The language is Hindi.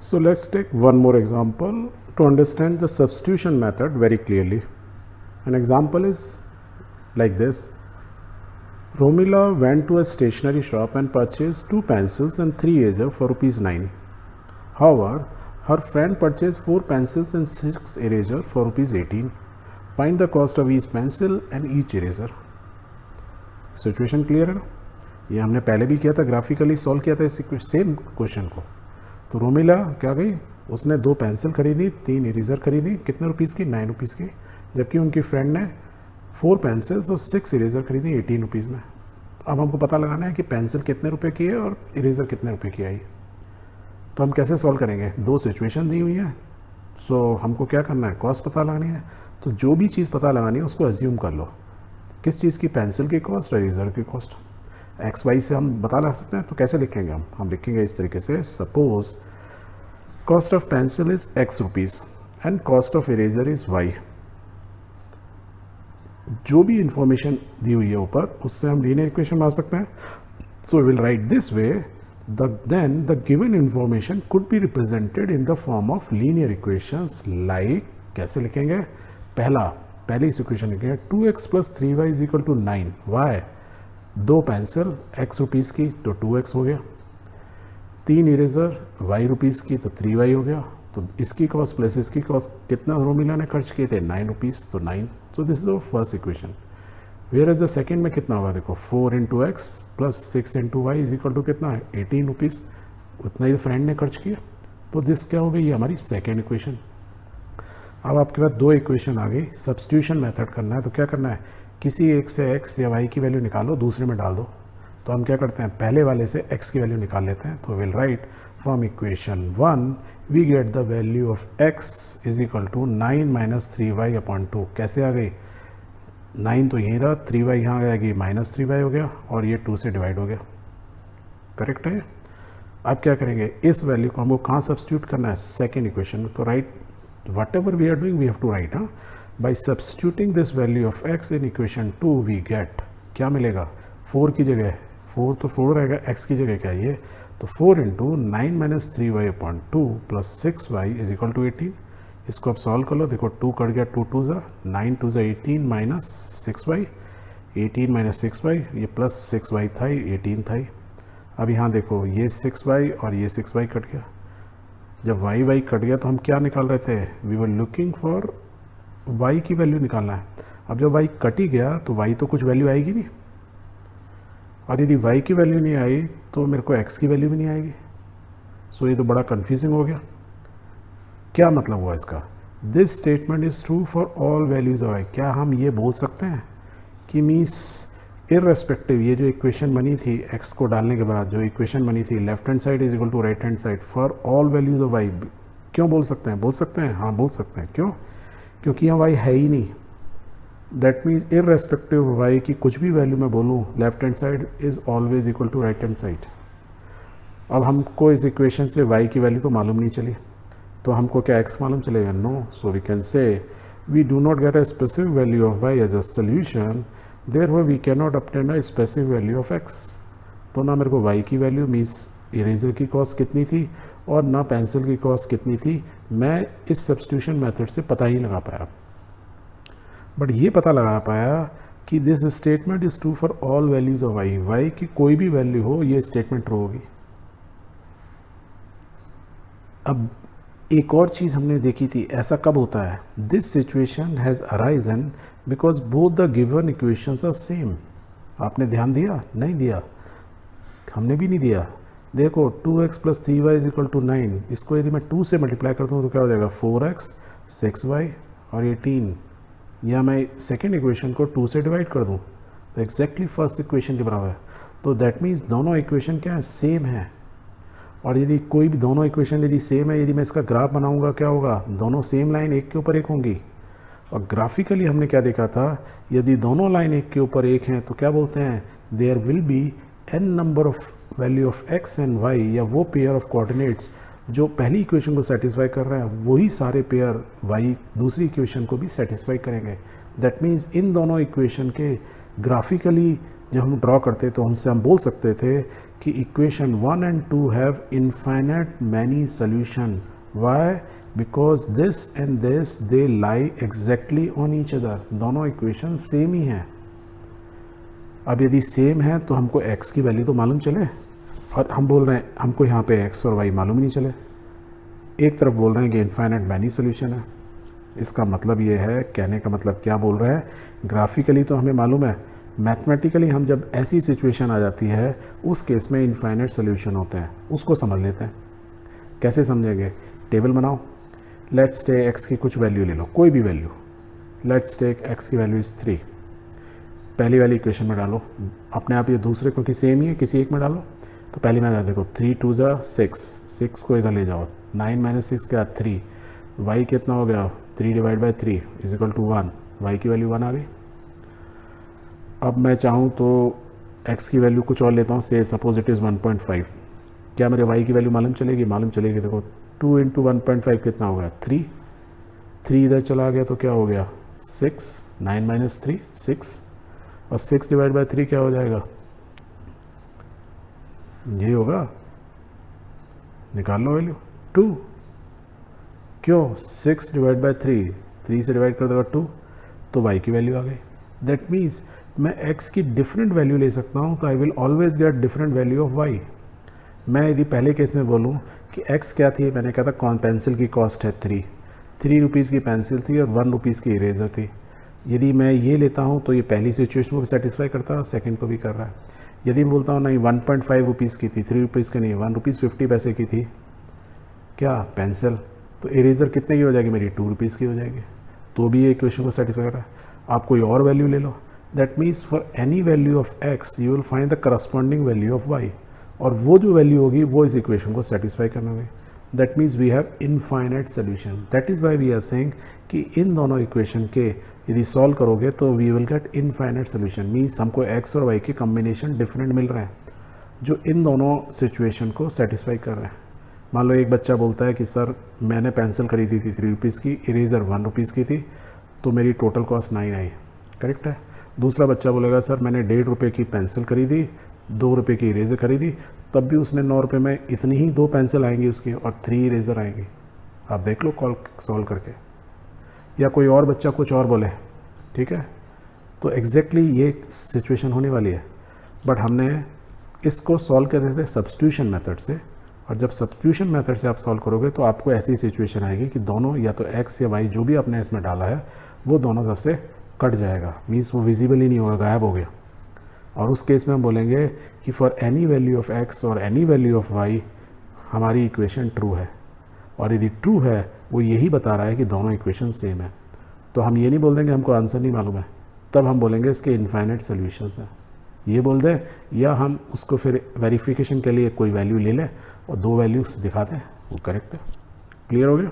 So let's take one more example to understand the substitution method very clearly. An example is like this. Romila went to a stationery shop and purchased 2 pencils and 3 erasers for ₹9. However, her friend purchased 4 pencils and 6 erasers for ₹18. Find the cost of each pencil and each eraser. Situation clear है ना? ये हमने पहले भी किया था, ग्राफिकली सॉल्व किया था इस सेम क्वेश्चन को. तो रोमिला क्या गई, उसने 2 पेंसिल खरीदी, 3 इरेजर खरीदी, कितने रुपीज़ की? 9 रुपीज़ की. जबकि उनकी फ्रेंड ने 4 पेंसिल्स और 6 इरेजर खरीदी 18 रुपीज़ में. अब हमको पता लगाना है कि पेंसिल कितने रुपए की है और इरेजर कितने रुपए की आई. तो हम कैसे सॉल्व करेंगे? 2 सिचुएशन दी हुई है, सो हमको क्या करना है? कॉस्ट पता लगानी है. तो जो भी चीज़ पता लगानी है उसको एज्यूम कर लो. किस चीज़ की? पेंसिल की कॉस्ट और इरेजर की कॉस्ट. एक्स वाई से हम पता लगा सकते हैं. तो कैसे लिखेंगे हम लिखेंगे इस तरीके से. Suppose cost of pencil is x rupees and cost of eraser is y. जो भी इंफॉर्मेशन दी हुई है ऊपर, उससे हम लीनियर इक्वेशन बना सकते हैं. So we will write this way. Then the given information could be represented in the form of linear equations like. कैसे लिखेंगे? पहली इक्वेशन लिखेंगे 2x + 3y = 9. Y? 2 pencil x rupees की तो 2x हो गया, 3 इरेजर y रुपीज़ की तो 3y हो गया. तो इसकी कॉस्ट प्लस इसकी कॉस्ट कितना रोमिला ने खर्च किए थे? 9 रुपीज़, तो 9. तो this is our first equation. Whereas the second में कितना होगा? देखो 4 × x + 6 × y = कितना है? 18 रुपीज़. उतना ही फ्रेंड ने खर्च किया. तो दिस क्या हो गई? ये हमारी सेकेंड इक्वेशन. अब आपके पास 2 इक्वेशन आ गई. सब्स्टिट्यूशन मेथड करना है तो क्या करना है? किसी एक से x या y की वैल्यू निकालो, दूसरे में डाल दो. तो हम क्या करते हैं? पहले वाले से x की वैल्यू निकाल लेते हैं. तो will write from equation 1 we get the value of x = 9 - 3y/2. कैसे आ गई? 9 तो यहीं रहा, 3y यहाँ आ जाएगी, -3y हो गया और ये 2 से डिवाइड हो गया. करेक्ट है? अब क्या करेंगे? इस वैल्यू को हमको कहाँ सब्स्टिट्यूट करना है? सेकेंड इक्वेशन में. तो right whatever we are doing we have to write. By substituting this value of x in equation 2 we get क्या मिलेगा? 4 की जगह 4 तो 4 रहेगा, x की जगह क्या है ये? तो 4 × 9 - 3y/2 + 6y = 18. इसको अब सॉल्व कर लो. देखो 2 कट गया, 2 2 ज़ा 9 2 ज़ा 18 - 6y, 18 - 6y, ये प्लस 6y था, 18 था. अब यहाँ देखो ये 6y और ये 6y कट गया. जब y कट गया तो हम क्या निकाल रहे थे? We were looking for y की वैल्यू निकालना है. अब जब y कट ही गया तो y तो कुछ वैल्यू आएगी नहीं, और यदि y की वैल्यू नहीं आई तो मेरे को x की वैल्यू भी नहीं आएगी. सो ये तो बड़ा कन्फ्यूजिंग हो गया. क्या मतलब हुआ इसका? This statement is true for all values of y. क्या हम ये बोल सकते हैं कि मीन्स इररेस्पेक्टिव, ये जो इक्वेशन बनी थी x को डालने के बाद, जो इक्वेशन बनी थी left hand side = right hand side for all values of y, क्यों बोल सकते हैं? बोल सकते हैं, हाँ बोल सकते हैं. क्यों? क्योंकि यहाँ y है ही नहीं. दैट मीन्स इररेस्पेक्टिव y की कुछ भी वैल्यू मैं बोलूँ, left hand side is always = right hand side. अब हमको इस इक्वेशन से y की वैल्यू तो मालूम नहीं चली, तो हमको क्या x मालूम चलेगा? No. So we can say we do not get a specific value of y as a solution. Therefore we cannot obtain a specific value of x. तो ना मेरे को y की वैल्यू मीन्स इरेजर की कॉस्ट कितनी थी और ना पेंसिल की कॉस्ट कितनी थी, मैं इस सब्स्टिट्यूशन मेथड से पता ही लगा पाया. बट ये पता लगा पाया कि this statement is true for all values of y की कोई भी वैल्यू हो ये स्टेटमेंट ट्रू होगी. अब एक और चीज़ हमने देखी थी, ऐसा कब होता है? This situation has arisen because both the given equations are same. आपने ध्यान दिया? नहीं दिया, हमने भी नहीं दिया. देखो 2x + 3y = 9. इसको यदि मैं 2 से मल्टीप्लाई करता हूँ तो क्या हो जाएगा? 4x 6y और 18. या मैं सेकेंड इक्वेशन को 2 से डिवाइड कर दूँ तो एग्जैक्टली फर्स्ट इक्वेशन के बराबर है. तो दैट मीन्स दोनों इक्वेशन क्या है? सेम है. और यदि कोई भी दोनों इक्वेशन यदि सेम है, यदि मैं इसका ग्राफ बनाऊंगा क्या होगा? दोनों सेम लाइन एक के ऊपर एक होंगी. और ग्राफिकली हमने क्या देखा था? यदि दोनों लाइन एक के ऊपर एक हैं तो क्या बोलते हैं? There will be n number of value of x and y, या वो पेयर ऑफ कोऑर्डिनेट्स जो पहली इक्वेशन को सेटिस्फाई कर रहे हैं वही सारे पेयर y दूसरी इक्वेशन को भी सेटिस्फाई करेंगे. दैट मीन्स इन दोनों इक्वेशन के ग्राफिकली जब हम ड्रॉ करते तो हमसे हम बोल सकते थे कि इक्वेशन 1 एंड 2 have infinite many solution. Why? Because this and this they lie exactly on each other. दोनों इक्वेशन सेम ही हैं. अब यदि सेम है तो हमको x की वैल्यू तो मालूम चले, और हम बोल रहे हैं हमको यहाँ पे x और y मालूम नहीं चले. एक तरफ बोल रहे हैं कि इनफाइनाइट मैनी सोल्यूशन है. इसका मतलब ये है, कहने का मतलब क्या बोल रहे हैं, ग्राफिकली तो हमें मालूम है, मैथमेटिकली हम जब ऐसी सिचुएशन आ जाती है उस केस में इनफाइनाइट सोल्यूशन होते हैं. उसको समझ लेते हैं. कैसे समझेंगे? टेबल बनाओ. लेट्स टेक x की कुछ वैल्यू ले लो, कोई भी वैल्यू. लेट्स टेक x की वैल्यू इज़ 3. पहली वाली इक्वेशन में डालो. अपने आप ये दूसरे क्योंकि सेम ही है, किसी एक में डालो. तो पहली में देखो 3 2 ज़ा 6. 6 को इधर ले जाओ. 9 माइनस 6 क्या? 3. y कितना हो गया? 3 divide by 3 is equal to 1. y की वैल्यू 1 आ गई. अब मैं चाहूँ तो x की वैल्यू कुछ और लेता हूँ. से सपोज इट इज़ 1.5. क्या मेरे y की वैल्यू मालूम चलेगी? मालूम चलेगी. देखो 2 इंटू 1.5 कितना हो गया? 3. 3 इधर चला गया तो क्या हो गया? 6. 9 माइनस 3 6. और 6 डिवाइड बाई 3 क्या हो जाएगा? ये होगा. निकाल लो वैल्यू 2. क्यों? 6 डिवाइड बाई 3 से डिवाइड कर देगा 2, तो y की वैल्यू आ गई. दैट मीन्स मैं x की डिफरेंट वैल्यू ले सकता हूँ, तो I will always get different value of y. मैं यदि पहले केस में बोलूँ कि x क्या थी, मैंने कहा था कौन पेंसिल की कॉस्ट है 3 रुपीज़ की पेंसिल थी और 1 रुपीज़ की इरेज़र थी. यदि मैं ये लेता हूँ तो ये पहली सिचुएशन को भी सेटिस्फाई करता है और सेकंड को भी कर रहा है. यदि मैं बोलता हूँ नहीं 1.5 रुपीज़ की थी, 3 रुपीज़ की नहीं, 1 रुपीज़ 50 पैसे की थी क्या पेंसिल, तो इरेज़र कितने की हो जाएगी मेरी? 2 रुपीज़ की हो जाएगी. तो भी ये इक्वेशन को सेटिस्फाई कर रहा है. आप कोई और वैल्यू ले लो. That means for any value of x you will find the corresponding value of y, और वो जो वैल्यू होगी वो इस इक्वेशन को सेटिस्फाई करना होगी. That means we have infinite solution. That is why we are saying कि इन दोनों इक्वेशन के यदि सॉल्व करोगे तो we will get infinite solution. Means हमको x और y के कॉम्बिनेशन डिफरेंट मिल रहे हैं जो इन दोनों सिचुएशन को सेटिस्फाई कर रहे हैं. मान लो एक बच्चा बोलता है कि सर मैंने पेंसिल खरीदी थी 3 रुपीज़ की, इरेज़र 1 रुपीज़ की थी, तो मेरी टोटल कॉस्ट 9 आई. करेक्ट है. दूसरा बच्चा बोलेगा सर मैंने 1.5 रुपये की पेंसिल खरीदी, 2 रुपये की इरेज़र खरीदी, तब भी उसने 9 रुपये में इतनी ही 2 पेंसिल आएंगी उसकी और 3 इरेज़र आएंगी. आप देख लो कॉल सॉल्व करके. या कोई और बच्चा कुछ और बोले, ठीक है, तो एग्जैक्टली ये सिचुएशन होने वाली है. बट हमने इसको सॉल्व कर रहे थे सब्स्टिट्यूशन मेथड से, और जब सब्स्टिट्यूशन मेथड से आप सॉल्व करोगे तो आपको ऐसी सिचुएशन आएगी कि दोनों या तो x या y जो भी आपने इसमें डाला है वो दोनों तरफ से कट जाएगा. मीन्स वो विजिबल ही नहीं होगा, गायब हो गया. और उस केस में हम बोलेंगे कि for any value of x और एनी वैल्यू ऑफ y हमारी इक्वेशन ट्रू है. और यदि ट्रू है वो यही बता रहा है कि दोनों इक्वेशन सेम है. तो हम ये नहीं बोल देंगे हमको आंसर नहीं मालूम है, तब हम बोलेंगे इसके इनफाइनाइट सोल्यूशंस हैं, ये बोल दें. या हम उसको फिर वेरिफिकेशन के लिए कोई वैल्यू ले लें और 2 वैल्यूज दिखा दें, वो करेक्ट है. क्लियर हो गया?